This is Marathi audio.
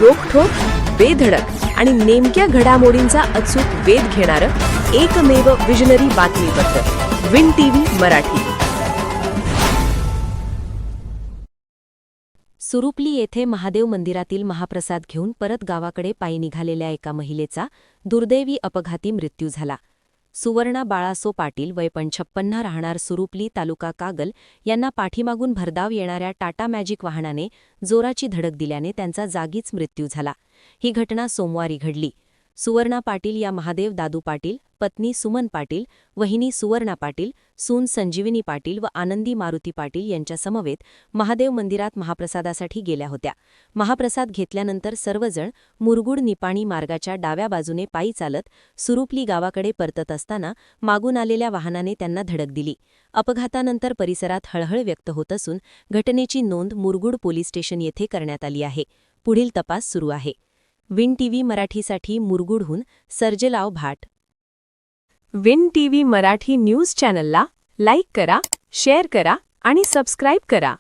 रोखठोक, बेधडक आणि नेमक्या घडामोडींचा अचूक वेध घेणारं एकमेव विजनरी बातमीपत्र विन टीव्ही मराठी. सुरुपली येथे महादेव मंदिरातील महाप्रसाद घेऊन परत गावाकडे पायी निघालेल्या एका महिलेचा दुर्दैवी अपघाती मृत्यू झाला. सुवर्णा बाळासो पाटील वय 56 राहणार सुरुपली तालुका कागल यांना पाठीमागून भरधाव येणाऱ्या टाटा मॅजिक वाहनाने जोराची धडक दिल्याने त्यांचा जागीच मृत्यू झाला. ही घटना सोमवारी घडली. सुवर्णा पाटील या महादेव दादू पाटील, पत्नी सुमन पाटील, वहिनी सुवर्णा पाटील, सून संजीविनी पाटील व आनंदी मारुती पाटील यांच्यासमवेत महादेव मंदिरात महाप्रसादासाठी गेल्या होत्या. महाप्रसाद घेतल्यानंतर सर्वजण मुरगुड निपाणी मार्गाच्या डाव्या बाजूने पायी चालत सुरुपली गावाकडे परतत असताना मागून आलेल्या वाहनाने त्यांना धडक दिली. अपघातानंतर परिसरात हळहळ व्यक्त होत असून घटनेची नोंद मुरगुड पोलीस स्टेशन येथे करण्यात आली आहे. पुढील तपास सुरू आहे. विन टीव्ही मराठीसाठी मुरगुडहून सर्जेलाव भाट. विन टीव्ही मराठी न्यूज चॅनलला लाईक करा, शेअर करा आणि सबस्क्राईब करा.